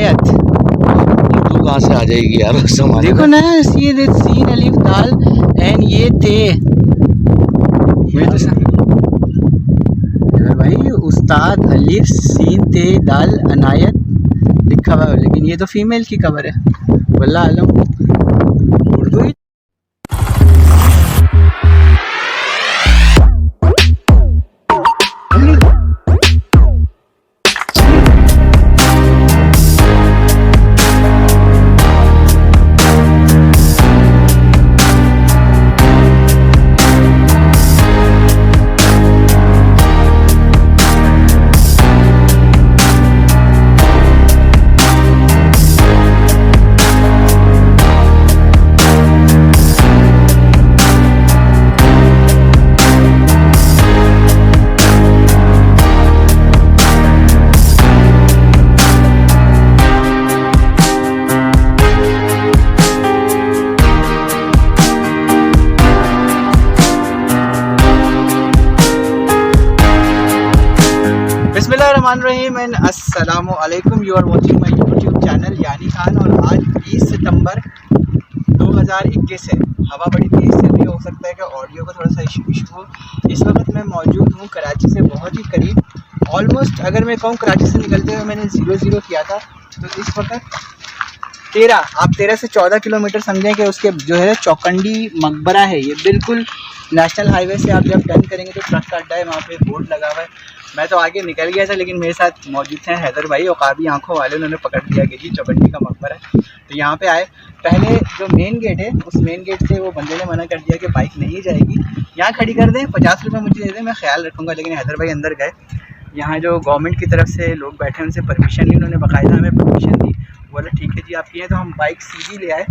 अनायत। तू कहाँ से आ जाएगी यार उस जमाने देखो ना, सीन अलिफ दाल एंड ये ते। मैं तो भाई उस्ताद अलिफ सीन ते दाल अनायत लिखा हुआ है, लेकिन ये तो फीमेल की खबर है। वल्लाह आलम उर्दू ही। बिस्मिल्लाहिर्रहमानिर्रहीम एंड अस्सलामु अलैकुम। You are watching my YouTube channel यानी खान। और आज 20 सितंबर 2021 है। हवा बड़ी तेज़ चल रही है, हो सकता है कि ऑडियो का थोड़ा सा इशू हो। इस वक्त मैं मौजूद हूँ कराची से बहुत ही करीब, ऑलमोस्ट अगर मैं कहूँ कराची से निकलते हुए मैंने 0-0 किया था, तो इस वक्त 13 से 14 किलोमीटर समझें कि उसके जो है चौकंडी मकबरा है। ये बिल्कुल नेशनल हाईवे से आप जब टर्न करेंगे तो ट्रक का अड्डा है, वहाँ पे बोर्ड लगा हुआ है। मैं तो आगे निकल गया था, लेकिन मेरे साथ मौजूद थे हैदर भाई और काबी आंखों वाले, उन्होंने पकड़ लिया कि जी चौकंडी का मकबरा है। तो यहाँ पे आए, पहले जो मेन गेट है उस मेन गेट से वो बंदे ने मना कर दिया कि बाइक नहीं जाएगी, यहाँ खड़ी कर दें, 50 रुपये मुझे दे दें, मैं ख्याल रखूँगा। लेकिन हैदर भाई अंदर गए, यहाँ जो गवर्नमेंट की तरफ से लोग बैठे हैं उनसे परमिशन ली, उन्होंने बाकायदा हमें परमिशन दी। बोला ठीक है जी आपकी है, तो हम बाइक सीधी ले आए।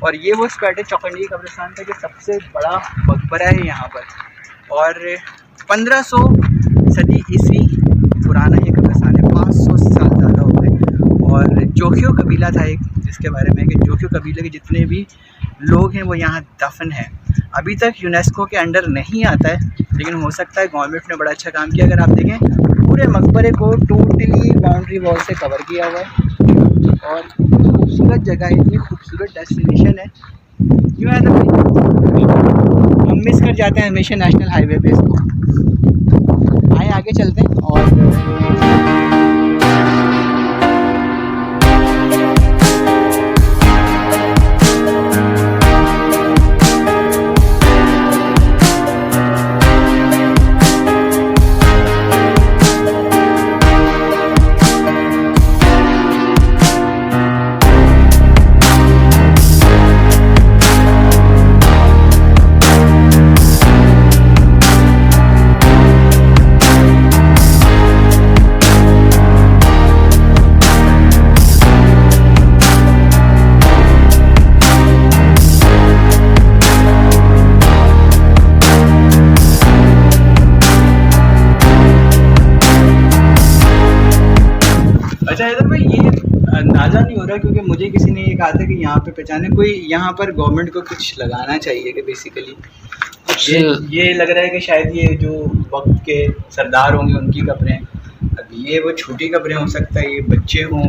और ये वो स्पॉट है चौकंडी कब्रिस्तान का जो सबसे बड़ा मकबरा है यहाँ पर। और 1500 सदी ईस्वी पुराना ये कब्रिस्तान है, 500 साल ज़्यादा हो गए। और जोखियो कबीला था एक, जिसके बारे में कि जोखियो कबीले के जितने भी लोग हैं वो यहाँ दफन हैं। अभी तक यूनेस्को के अंडर नहीं आता है, लेकिन हो सकता है गवर्नमेंट ने बड़ा अच्छा काम किया। अगर आप देखें पूरे मकबरे को टोटली बाउंड्री वॉल से कवर किया हुआ है और खूबसूरत जगह है, इतनी खूबसूरत डेस्टिनेशन है। क्यों है तो हम मिस कर जाते हैं हमेशा नेशनल हाईवे पे इसको। आए आगे चलते हैं और अच्छा हैदर भाई, ये अंदाज़ा नहीं हो रहा क्योंकि मुझे किसी ने ये कहा था कि यहाँ पे पहचाने कोई, यहाँ पर गवर्नमेंट को कुछ लगाना चाहिए कि बेसिकली ये लग रहा है कि शायद ये जो वक्त के सरदार होंगे उनकी कब्रें, अब ये वो छोटी कब्रें हो सकता है, ये बच्चे हों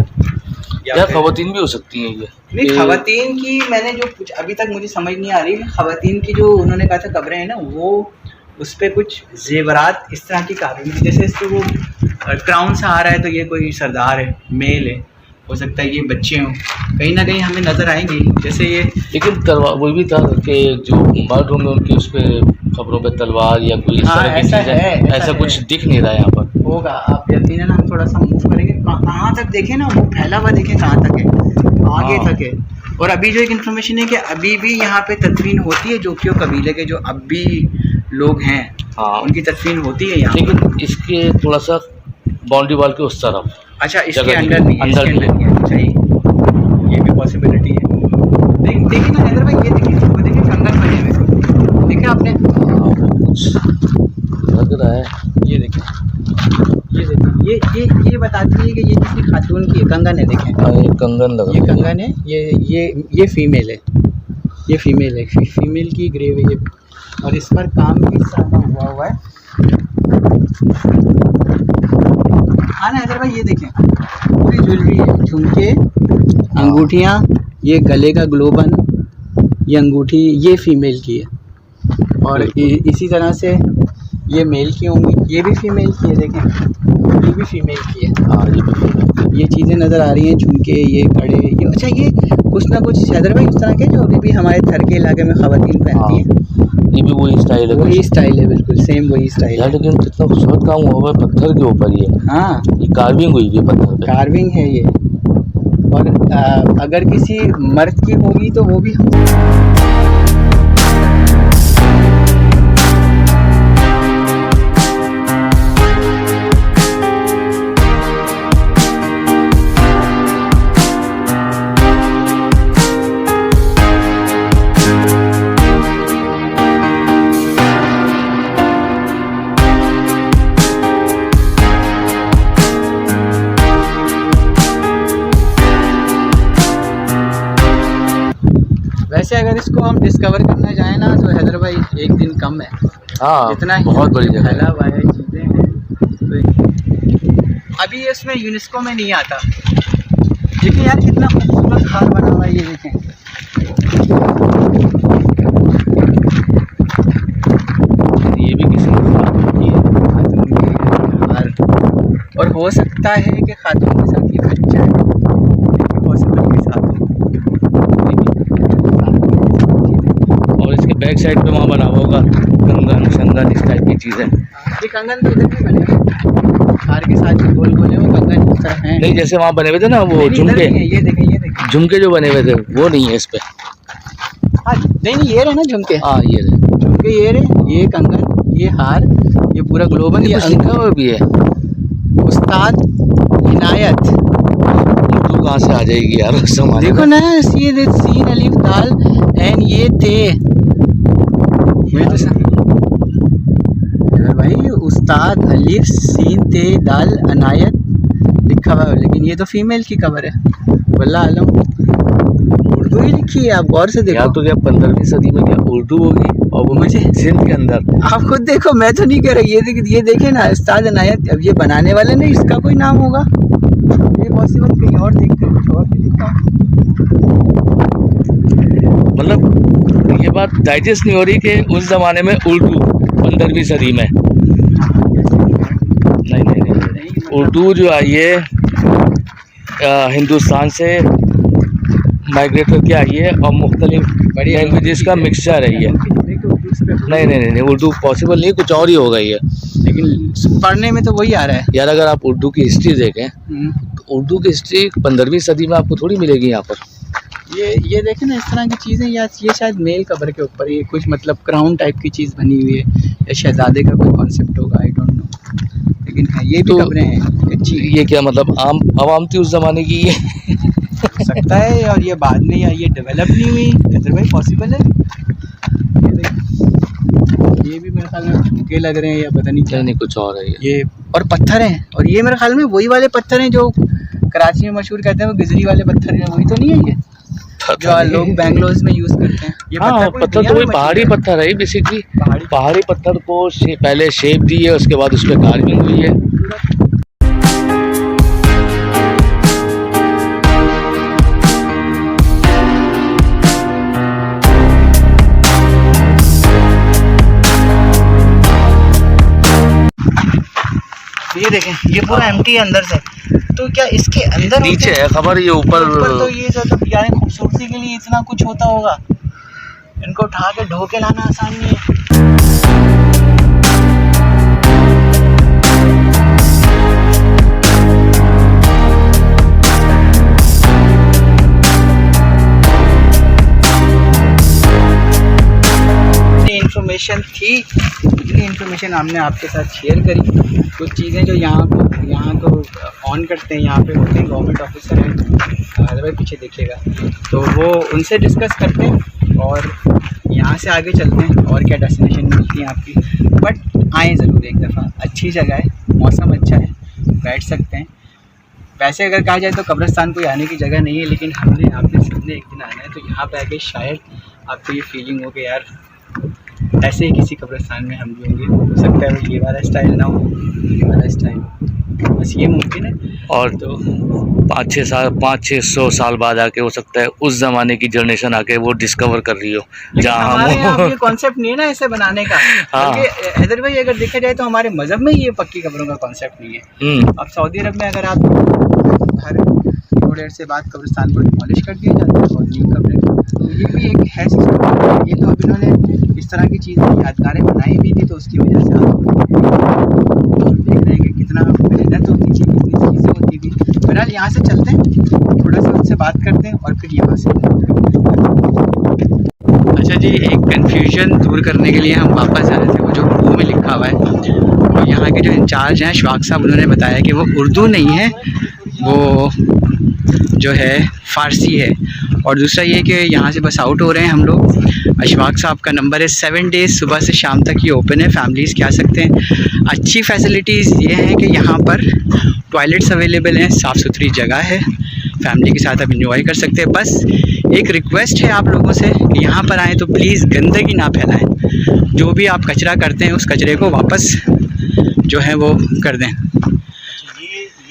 या खवातीन भी हो सकती हैं। ये नहीं, खवातीन की मैंने जो कुछ अभी तक मुझे समझ नहीं आ रही। खवातीन की जो उन्होंने कहा था कब्रें हैं ना, वो उस पर कुछ जेवरात इस तरह की काबिल, जैसे इस पर वो क्राउन से आ रहा है तो ये कोई सरदार है, मेल है, हो सकता है ये बच्चे हों, कहीं ना कहीं हमें नज़र आएंगे जैसे ये। लेकिन तलवार वो भी था कि जो मर्द होंगे उनकी उस पर खबरों पे तलवार या कोई इस तरह की चीज़, ऐसा कुछ दिख नहीं रहा है यहाँ पर। होगा, आप यकीनन हम थोड़ा सा मूव करेंगे, कहाँ तक देखें ना, वो फैला हुआ देखें कहाँ तक है, आगे तक है। और अभी जो एक इन्फॉर्मेशन है कि अभी भी यहाँ पे तदफीन होती है जोखियो कबीले के जो अब भी लोग हैं, उनकी तदफीन होती है यहाँ। लेकिन इसके थोड़ा सा बाउंड्री वॉल के उस तरफ, अच्छा इसके अंदर नहीं है, इसके अंदर नहीं है। सही, ये भी पॉसिबिलिटी है। देखिए ना हैदर भाई, ये देखिए, वो देखिए कंगन बने हुए, देखिए आपने, कुछ लग रहा है। ये देखिए, ये बताती है कि ये किसी खातून की कंगन है। देखें ये कंगन लगा, ये कंगन है, ये फीमेल है, ये फीमेल है, फीमेल की ग्रेव है ये। और इस पर काम भी सारा हुआ है। हाँ ना हैदर भाई, ये देखें पूरी ज्वेलरी है, झुमके, अंगूठियाँ, ये गले का ग्लोबन, ये अंगूठी ये फीमेल की है। और इसी तरह से ये मेल की होंगी, ये भी फीमेल की है, देखें ये भी फीमेल की है। हाँ ये भी फीमेल। ये चीज़ें नज़र आ रही हैं, झुमके, ये कड़े, ये अच्छा ये कुछ ना कुछ हैदर भाई उस तरह के जो अभी भी हमारे थर के इलाके में ख़वातीन पहनती हैं। ये भी वही स्टाइल है, वही स्टाइल है, बिल्कुल सेम वही स्टाइल यार। है। लेकिन कितना खूबसूरत काम हुआ है पत्थर के ऊपर ये। हाँ ये कार्विंग हुई है पत्थर पे। कार्विंग है ये। और अगर किसी मर्द की होगी तो वो भी वैसे अगर इसको हम डिस्कवर करना चाहें ना तो हैदर भाई एक दिन कम है। हाँ इतना बहुत बड़ी जगह फैला हुआ है, चीज़ें हैं। तो अभी ये इसमें यूनेस्को में नहीं आता। देखिए यार कितना खूबसूरत हार बना हुआ है, ये देखें। ये भी किसी ने खातून की है। खातून की हार, और हो सकता है कि खातून के साथ ये बच्चा है, पॉसिबल के साथ। और इसके बैक साइड पे वहाँ बना हुआ होगा कंगन शंगन इस टाइप की चीज़ें। ये कंगन तो इधर भी बने हार के साथ जो गोल गोल है वो कंगन इस तरह है। नहीं जैसे वहाँ बने हुए थे ना वो झुमके, ये देखें ये देखें झुमके जो बने हुए थे वो नहीं है इस पे। हाँ नहीं ये रहे ना झुमके, हाँ ये रहे झुमके, ये रहे, ये कंगन, ये हार, ये पूरा ग्लोबन, ये कुछ लिखा हुआ भी है। उस्ताद इनायत। तू कहाँ से आ जाएगी यार उस जमाने देखो में। ना सीन अलिफ दाल एन ये थे, ये तो भाई उस्ताद अलिफ सीन ते दाल अनायत लिखा हुआ है, लेकिन ये तो फीमेल की खबर है। वल्लाह आलम उर्दू ही लिखी है, आप गौर से देखो। यार तो क्या 15वीं सदी में क्या उर्दू होगी, और वो मुझे सिंध के अंदर। आप खुद देखो, मैं तो नहीं कह रहा। ये देखे ना उस्ताद अनायत, अब ये बनाने वाले ने इसका कोई नाम होगा, ये पॉसिबल कहीं और देखकर कुछ और भी लिखा। मतलब ये बात डाइजेस्ट नहीं हो रही कि उस ज़माने में उर्दू 15वीं सदी में नहीं उर्दू जो आई है हिंदुस्तान से माइग्रेट करके आई है और मुख्तलिफ लैंग्वेजेस का मिक्सचर है ये। नहीं उर्दू पॉसिबल नहीं, कुछ और ही होगा ये। लेकिन पढ़ने में तो वही आ रहा है यार। अगर आप उर्दू की हिस्ट्री देखें तो उर्दू की हिस्ट्री 15वीं सदी में आपको थोड़ी मिलेगी यहाँ पर। ये देखें ना इस तरह की चीज़ें, या ये शायद मेल कबर के ऊपर ये कुछ मतलब क्राउन टाइप की चीज़ बनी हुई है, या शहजादे का कोई कॉन्सेप्ट होगा, आई डोंट नो। लेकिन है ये भी कब्रें हैं अच्छी। ये क्या मतलब आवाम थी उस ज़माने की ये हो सकता है, और ये बाद में या ये डेवलप नहीं हुई, ऐसा भाई पॉसिबल है। ये भी मेरे ख्याल में झुमके लग रहे हैं या पता नहीं क्या। नहीं कुछ और है ये और पत्थर हैं, और ये मेरे ख्याल में वही वाले पत्थर हैं जो कराची में मशहूर कहते हैं, वो गिजरी वाले पत्थर हैं, वही तो नहीं है ये जो लोग बैंगलोर में यूज करते हैं। ये पत्थर तो वही पहाड़ी पत्थर है बेसिकली। पहाड़ी पत्थर को पहले शेप दी है, उसके बाद उस पर कार्विंग हुई है। ये देखें ये पूरा एम्प्टी है अंदर से, तो क्या इसके अंदर नीचे है खबर, ये ऊपर तो ये तो यानी खूबसूरती के लिए इतना कुछ होता होगा, इनको उठा के ढो के लाना आसान नहीं है। इन्फॉर्मेशन थी, इतनी इन्फॉर्मेशन हमने आपके साथ शेयर करी। कुछ चीज़ें जो यहाँ तो ऑन करते हैं, यहाँ पे होते हैं गवर्नमेंट ऑफिसर हैं, भाई पीछे देखिएगा, तो वो उनसे डिस्कस करते हैं और यहाँ से आगे चलते हैं और क्या डेस्टिनेशन मिलती है आपकी। बट आएँ ज़रूर एक दफ़ा, अच्छी जगह है, मौसम अच्छा है, बैठ सकते हैं। वैसे अगर कहा जाए तो कब्रिस्तान कोई आने की जगह नहीं है, लेकिन आपने सबने एक दिन आना है, तो यहाँ पे आके शायद आपको ये फीलिंग हो कि यार ऐसे ही किसी कब्रिस्तान में हम भी होंगे। हो सकता है वो ये वाला स्टाइल ना हो, ये वाला स्टाइल बस ये मुमकिन है। और तो 500-600 साल बाद आके हो सकता है उस ज़माने की जनरेशन आके वो डिस्कवर कर रही हो जहाँ हमारे यहाँ हम ये कॉन्सेप्ट नहीं है ना ऐसे बनाने का। हाँ। क्योंकि हैदर भाई अगर देखा जाए तो हमारे मजहब में ये पक्की कब्रों का कॉन्सेप्ट नहीं है। अब सऊदी अरब में अगर आप हर थोड़ी देर से बाद कब्रिस्तान को डिमोलिश कर दिया जाता है और न्यू कब्रें, तो ये भी एक है सिस्टम। ये तो अब इन्होंने इस तरह की चीज़ें यादगारें बनाई भी थी तो उसकी वजह से आप देख रहे हैं कि कितना मेहनत होती थी, कितनी चीज़ें होती थी। फिलहाल यहाँ से चलते हैं, थोड़ा सा उनसे बात करते हैं और फिर यहाँ से। अच्छा जी, एक कन्फ्यूजन दूर करने के लिए हम वापस आ रहे थे। वो जो उर्दू में लिखा हुआ है, और यहाँ के जो इंचार्ज हैं अशफाक साहब, उन्होंने बताया कि वो उर्दू नहीं है, वो जो है फ़ारसी है। और दूसरा ये कि यहाँ से बस आउट हो रहे हैं हम लोग। अशफाक साहब का नंबर है 7 डेज़ सुबह से शाम तक ये ओपन है, फैमिलीज़ के आ सकते हैं। अच्छी फैसिलिटीज़ ये हैं कि यहाँ पर टॉयलेट्स अवेलेबल हैं, साफ़ सुथरी जगह है, फैमिली के साथ आप इंजॉय कर सकते हैं। बस एक रिक्वेस्ट है आप लोगों से कि यहाँ पर आएँ तो प्लीज़ गंदगी ना फैलाएं। जो भी आप कचरा करते हैं उस कचरे को वापस जो है वो कर दें। ये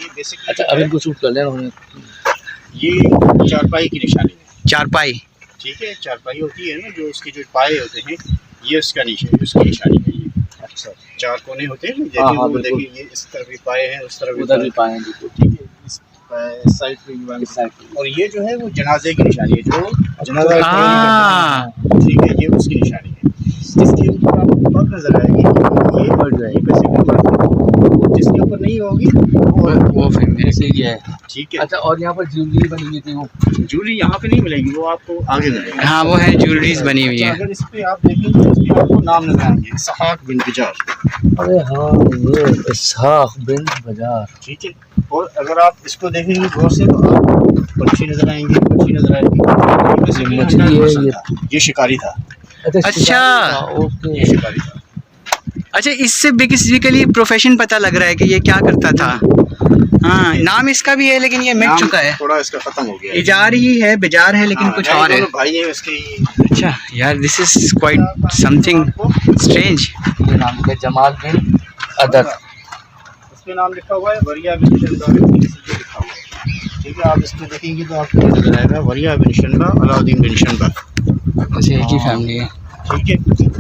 बेसिकली अच्छा अब इनको शूट कर लेना। ये चारपाई की निशानी है। चारपाई, ठीक है, चारपाई होती है ना, जो उसके जो पाए होते हैं, ये उसका उसकी निशानी है। ये अच्छा 4 कोने होते हैं ना, हाँ, जैसे वो बिल्कुल। देखिए, ये इस तरफ भी पाए हैं, उस तरफ उधर भी पाए हैं, ठीक है, इस साइड पे भी पाए हैं। और ये जो है वो जनाजे की निशानी है, जो जनाजा हाँ। ठीक है, ये उसकी निशानी है। जिसके ऊपर आपको पग नजर आएगी ये बढ़ जाएगी, जिसके ऊपर नहीं होगी वो फिर मेरे से ये है। ठीक है। अच्छा और यहाँ पर ज्वेलरी बनी हुई थी वो जूलरी यहाँ पे नहीं मिलेगी, वो आपको आगे मिलेगी। हाँ, वो है ज्वेलरीज बनी हुई है। अगर इस पे आप देखेंगे तो इसमें आपको नाम नजर आएंगे, इसहाक बिन बजार। अरे हाँ ये इसहाक बिन बजार। ठीक है, और अगर आप इसको देखेंगे गौर से तो आपको पक्षी नजर आएंगे, पक्षी नजर आएंगे। ये मछली है, ये शिकारी था। अच्छा। ओके। ये शिकारी था। अच्छा, इससे बेसिकली प्रोफेशन पता लग रहा है कि ये क्या करता था। हाँ, नाम इसका भी है लेकिन ये मिट नाम चुका है। थोड़ा इसका खत्म हो गया है। इजार ही है, बेजार है, लेकिन कुछ और है। दोनों भाई हैं इसके। अच्छा यार, this is quite something strange. ये नाम लिखा है जमाल बिन अदर। इस पे नाम लिखा हुआ है वरिया बिन शनबा, लिखा हुआ है। ठीक है, आप इसको देखेंगे तो आपको नजर आएगा वरिया बिन शनबा, अलाउद्दीन बिन शनबा। अच्छा, एक ही फैमिली है। ठीक है,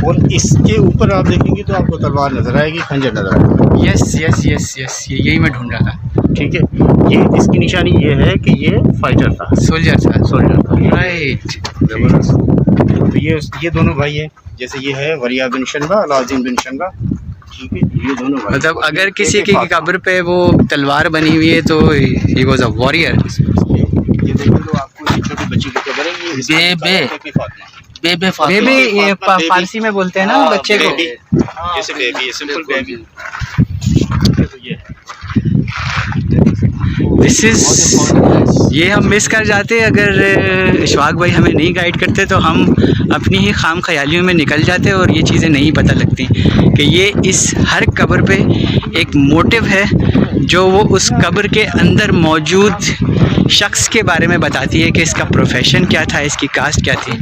और इसके ऊपर आप देखेंगे तो आपको तलवार नजर आएगी, खंजर नजर आएगा। यस यस यस यस, यही मैं ढूंढ रहा था। ठीक है, ये इसकी निशानी ये है कि ये फाइटर था, सोल्जर था। सोल्जर था। राइट। जबरदस्त। तो ये दोनों भाई हैं, जैसे ये है वरिया बिन शनबा, अलाउद्दीन बिन शनबा। ठीक है, ये दोनों भाई। मतलब अगर किसी की कब्र पे वो तलवार बनी हुई है तो ही वाज अ वॉरियर। ये देखो तो आपको छोटी बच्ची की कब्र है, ये बेबे बेबी, ये फारसी में बोलते हैं ना बच्चे को। जैसे बेबी है, सिंपल बेबी। तो ये दिस इज, ये हम मिस कर जाते। अगर इशफाक भाई हमें नहीं गाइड करते तो हम अपनी ही खाम ख्यालियों में निकल जाते और ये चीज़ें नहीं पता लगती कि ये इस हर कब्र पे एक मोटिव है जो वो उस कब्र के अंदर मौजूद शख्स के बारे में बताती है कि इसका प्रोफेशन क्या था, इसकी कास्ट क्या थी।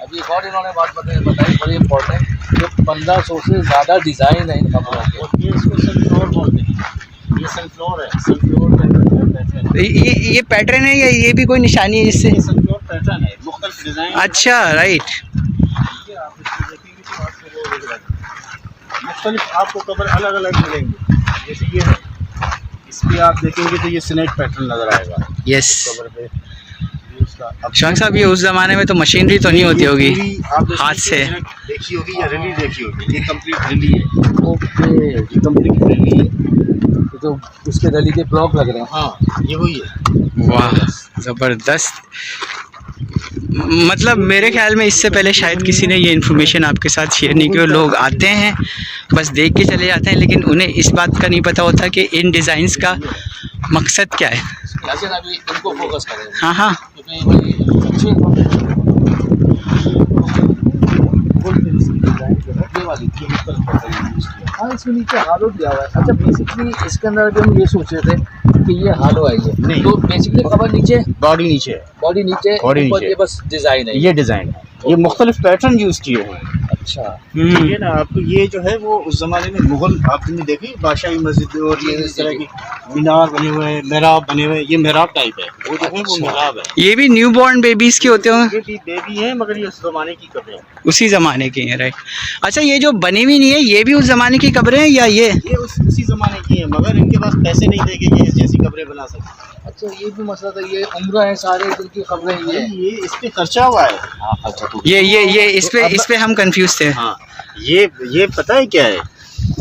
अभी एक और इन्होंने बात बताई बड़ी इम्पोर्टेंट, जो 1500 से ज़्यादा डिज़ाइन है इन कपड़ों के। और ये इसको सनफ्लावर बोलते हैं। ये सनफ्लावर है, सनफ्लावर पैटर्न। ये पैटर्न है या ये भी कोई निशानी है जिससे? सनफ्लावर पैटर्न है, मुख्तलिफ डिज़ाइन। अच्छा, राइट। आप इसको देखेंगे तो आपको वो नजर आएगा। मुख्तलिफ आपको कबर अलग अलग मिलेंगे। जैसे ये है, इस पर आप देखेंगे तो ये स्नेक पैटर्न नजर आएगा यस। कबर पे। शाह साहब, ये उस ज़माने में तो मशीनरी तो नहीं होती होगी, हाथ से देखी होगी या रिली देखी होगी। ये कंप्लीट रिली है। ओके, ये कंप्लीट रिली है। तो उसके गली के ब्लॉक लग रहे हैं। हाँ, ये वही है। वाह, ज़बरदस्त। मतलब मेरे ख्याल में इससे पहले शायद किसी ने ये इन्फॉर्मेशन आपके साथ शेयर नहीं की। और लोग आते हैं बस देख के चले जाते हैं, लेकिन उन्हें इस बात का नहीं पता होता कि इन डिज़ाइंस का मकसद क्या है। लेकिन अभी इनको फोकस करें। हाँ हाँ, क्योंकि बड़ी अच्छी ये वाली हाँ, इसके नीचे हालो दिया हुआ है। अच्छा, बेसिकली इसके अंदर जो हम ये सोच रहे थे कि ये हालो आई है, नहीं। तो बेसिकली कवर नीचे, बॉडी नीचे है, बॉडी नीचे, बॉडी ऊपर नीचे। ये बस डिज़ाइन है। ये डिज़ाइन है। ये मुख्तलिफ पैटर्न यूज़ किए हुए हैं। अच्छा ठीक है ना। आपको ये जो है वो उस जमाने में मुगल आपने देखी बादशाही मस्जिद और ये इस तरह की मीनार बने हुए हैं, मेहराब बने हुए हैं, ये मेहराब टाइप है, वो जो है वो मेहराब है। ये भी न्यू बॉर्न बेबीज के होते होंगे? ये भी बेबी है मगर ये उस जमाने की कब्रें हैं। उसी ज़माने की हैं, राइट। अच्छा, ये जो बनी हुई नहीं है ये भी उस ज़माने की कब्रें हैं या ये? उसी जमाने की है मगर इनके पास पैसे नहीं थे कि ये इस जैसी कब्रें बना सकते। अच्छा, ये भी मसला था, ये उम्र है सारे जिनकी खबरें ये इस पे खर्चा हुआ है। हाँ, अच्छा तो ये इस पे हम कंफ्यूज थे। हाँ, ये पता है क्या है,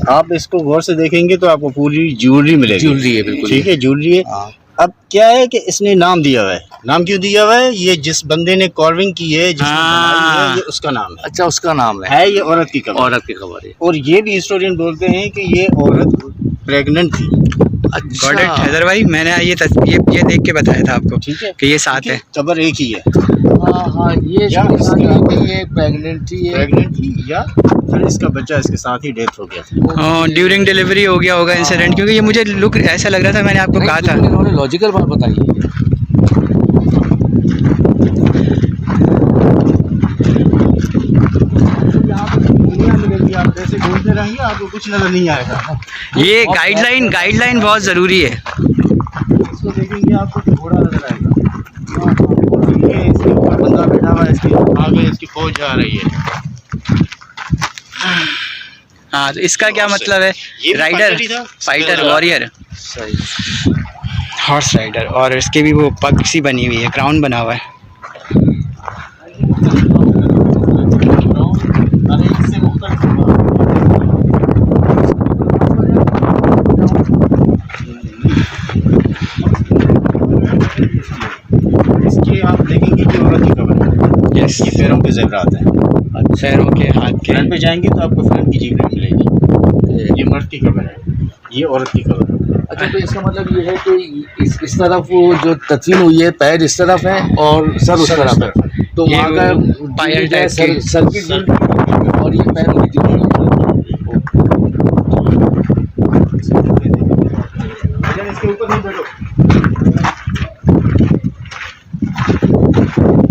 आप इसको गौर से देखेंगे तो आपको पूरी ज्वेलरी मिलेगी। ज्वेलरी है, बिल्कुल ठीक है, ज्वेलरी है। हाँ। अब क्या है कि इसने नाम दिया हुआ है, नाम क्यों दिया हुआ है? ये जिस बंदे ने कार्विंग की है, जिसने बनाई है, ये उसका नाम है। अच्छा, उसका नाम है ये औरत की कब्र। औरत की खबर है। और ये भी हिस्टोरियन बोलते हैं कि ये औरत प्रेग्नेंट थी। अच्छा, गॉट इट हैदर भाई, मैंने ये देख के बताया था आपको ठीक है कि ये साथ है। कब्र एक ही है। हाँ, ये या ये प्रेग्नेंट थी या फिर इसका बच्चा इसके साथ ही डेथ हो गया था। ड्यूरिंग डिलीवरी हो गया होगा इंसिडेंट, क्योंकि ये मुझे लुक ऐसा लग रहा था, मैंने आपको कहा था। इन्होंने लॉजिकल बात बताई है। आप जैसे घूमते रहेंगे आपको कुछ नजर नहीं आएगा। ये गाइडलाइन बहुत ज़रूरी है। इसको देखेंगे आपको तो घोड़ा नजर आएगा। ये इसके ऊपर बंदा बैठा हुआ है, इसके आगे इसकी फौज जा रही है। हाँ, तो इसका क्या मतलब है? ये राइडर, फाइटर, वॉरियर, सही। Horse rider. और इसके भी वो पग सी बनी हुई है, क्राउन बना हुआ है। इसके आप देखेंगे कि औरत की कब्र है। यस, ये पैरों के ज़ेवरात हैं। पैरों के, हाथ के। फ्रंट पे जाएंगे तो आपको फ्रंट की ज्वेलरी मिलेगी। ये मर्द की कब्र है, ये औरत की कब्र है। अच्छा, तो इसका मतलब ये है कि इस तरफ वो जो तदफीन हुई है, पैर इस तरफ है और सर उस तरफ है, तो ये वहाँ का पायल जो है टाइप की। सर की ज्वेलरी और ये पैर उनकी ज्वेलरी। इसके ऊपर नहीं बैठो।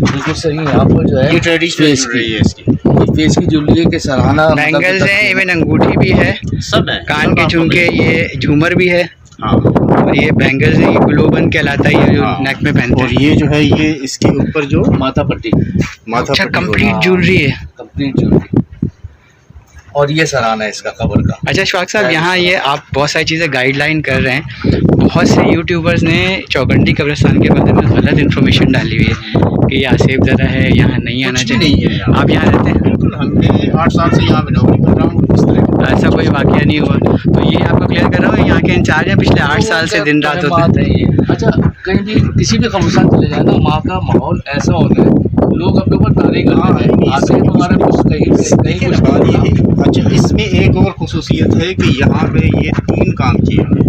बिल्कुल सही है। यहाँ पर जो है ये ट्रेडिशनल फेस ज्वेलरी है इसकी। फेस की ज्वेलरी के सराहना, बैंगल्स हैं, इवन अंगूठी भी है, सब है, कान के झुमके, ये झूमर भी है। हाँ। और ये बैंगल्स है, ये ग्लोबन कहलाता है, ये जो हाँ। नेक में पहनते और हैं। ये जो है ये इसके ऊपर जो माथा पट्टी, माथा अच्छा, पट्टी कंप्लीट हाँ। ज्वेलरी है। Complete jewellery. और ये सराहना है इसका कबर का। अच्छा शफाक साहब, यहाँ ये आप बहुत सारी चीज़ें गाइडलाइन कर रहे हैं। बहुत से यूट्यूबर्स ने चौगंडी कब्रिस्तान के बारे में गलत इन्फॉर्मेशन डाली हुई है कि ये आसेब ज़रा है, यहाँ नहीं आना कुछ भी चाहिए। नहीं है। आप यहाँ रहते हैं? बिल्कुल, हमने 8 साल से यहाँ पे नौकरी कर रहा हूँ। इस तरह का ऐसा कोई वाकया नहीं हुआ, तो ये आपको क्लियर कर रहा हूँ। यहाँ के इंचार्ज हैं, पिछले 8 साल से दिन रात होते हैं। है ये। अच्छा, कहीं भी किसी भी कब्रिस्तान चले जाए ना, वहाँ का माहौल ऐसा होता है, लोग अपने ऊपर तारीफ करते हैं। आसिफ हमारा कुछ कहीं देखिए ना, बात ये है। अच्छा, इसमें एक और खुसूसियत है कि यहाँ पे ये 3 काम किए हुए हैं।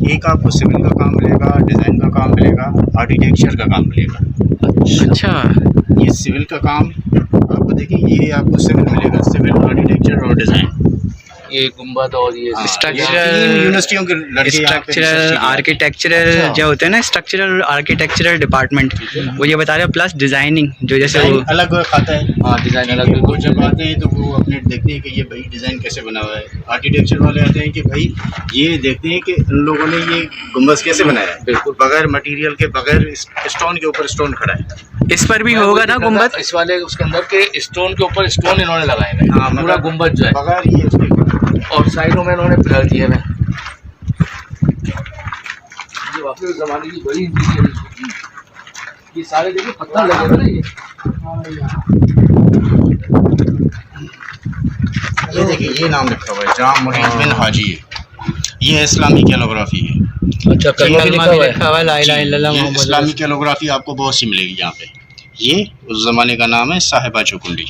एक आपको सिविल का काम मिलेगा, डिज़ाइन का काम मिलेगा, आर्किटेक्चर का काम मिलेगा। अच्छा, ये सिविल का काम आपको देखिए, ये आपको सिविल मिलेगा, सिविल, आर्किटेक्चर और डिज़ाइन। ये गुम्बद और ये स्ट्रक्चरल यूनिवर्सिटियों के लड़के यहाँ पे स्ट्रक्चरल research आर्किटेक्चरल अच्छा। जो होते हैं ना, स्ट्रक्चरल आर्किटेक्चरल डिपार्टमेंट, वो ये बता रहे हैं, प्लस डिज़ाइनिंग जो जैसे वो डिज़ाइन अलग खाता है। हाँ, डिज़ाइन अलग वो जब आते हैं तो वो अपने देखते हैं कि ये भाई डिज़ाइन कैसे बना हुआ है। आर्किटेक्चर वाले आते हैं कि भाई ये देखते हैं कि इन लोगों ने ये गुंबद कैसे बनाया है, बिल्कुल। बगैर मटेरियल के, बगैर स्टोन के ऊपर स्टोन खड़ा है। इस पर भी होगा ना गुम्बद? इस वाले उसके अंदर के स्टोन के ऊपर स्टोन इन्होंने लगाए हैं। हाँ, पूरा गुम्बद जो है, बगैर ये उसके और साइडों में इन्होंने पिलर दिए हुए हैं। ये वाकई उस जमाने की बड़ी इंजीनियरिंग है। ये सारे देखिए पत्थर लगे हुए ना ये देखिए, ये नाम लिखा हुआ है, जाम मुरीद बिन हाजी है। ये इस्लामी कैलोग्राफी है। अच्छा, कलमा भी लिखा हुआ है, ला इलाहा इल्लल्लाह ये मुहम्मद इस्लामी कैलोग्राफी आपको बहुत सी मिलेगी यहाँ पे। ये उस ज़माने का नाम है साहिबा चौकुंडी।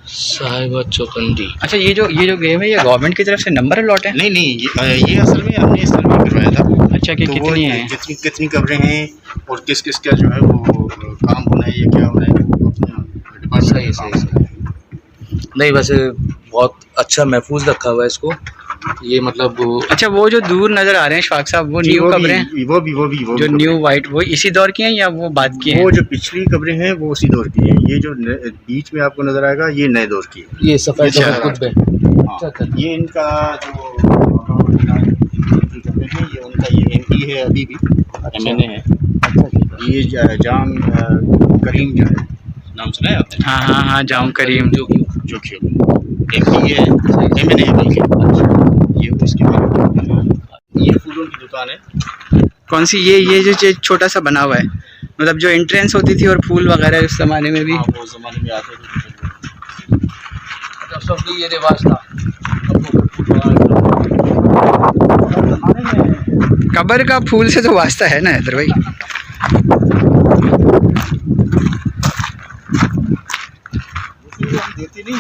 साहिबा चौकुंडी। अच्छा, ये जो गेम है, ये गवर्नमेंट की तरफ से नंबर अलॉट है? नहीं, ये असल में हमने सर्वे करवाया था। अच्छा, कि तो वो कितनी है? कितनी कब्रें हैं और किस किस का जो है वो काम होना है, ये क्या होना है, वो अपना डिपार्टमेंट सही। नहीं, वैसे बहुत अच्छा महफूज रखा हुआ है इसको। ये मतलब अच्छा, वो जो दूर नजर आ रहे हैं शफाक साहब, वो न्यू कब्रें हैं? वो भी जो न्यू वाइट, वो इसी दौर की हैं या वो बाद की हैं? वो जो पिछली कब्रें हैं वो उसी दौर की हैं। ये जो बीच में आपको नजर आएगा ये नए दौर की है। ये सफेद अच्छा। सफेद कुतबे। हाँ, ये इनका जो कब्रें हैं ये उनका ये एमपी है, अभी भी एमएनए है। ये जाम करीम जो है, नाम सुना है आपने? हाँ हाँ हाँ, जाम करीम। जो एमपी है, एमएनए है बल्कि। ये उसके बाद ये फूलों की दुकान है। कौन सी? ये जो छोटा सा बना हुआ है, मतलब जो एंट्रेंस होती थी और फूल वगैरह उस जमाने में भी? हाँ, वो ज़माने में आते थे। अच्छा, सब ये रिवाज था। कब्र का फूल से तो वास्ता है ना हैदर भाई। देते नहीं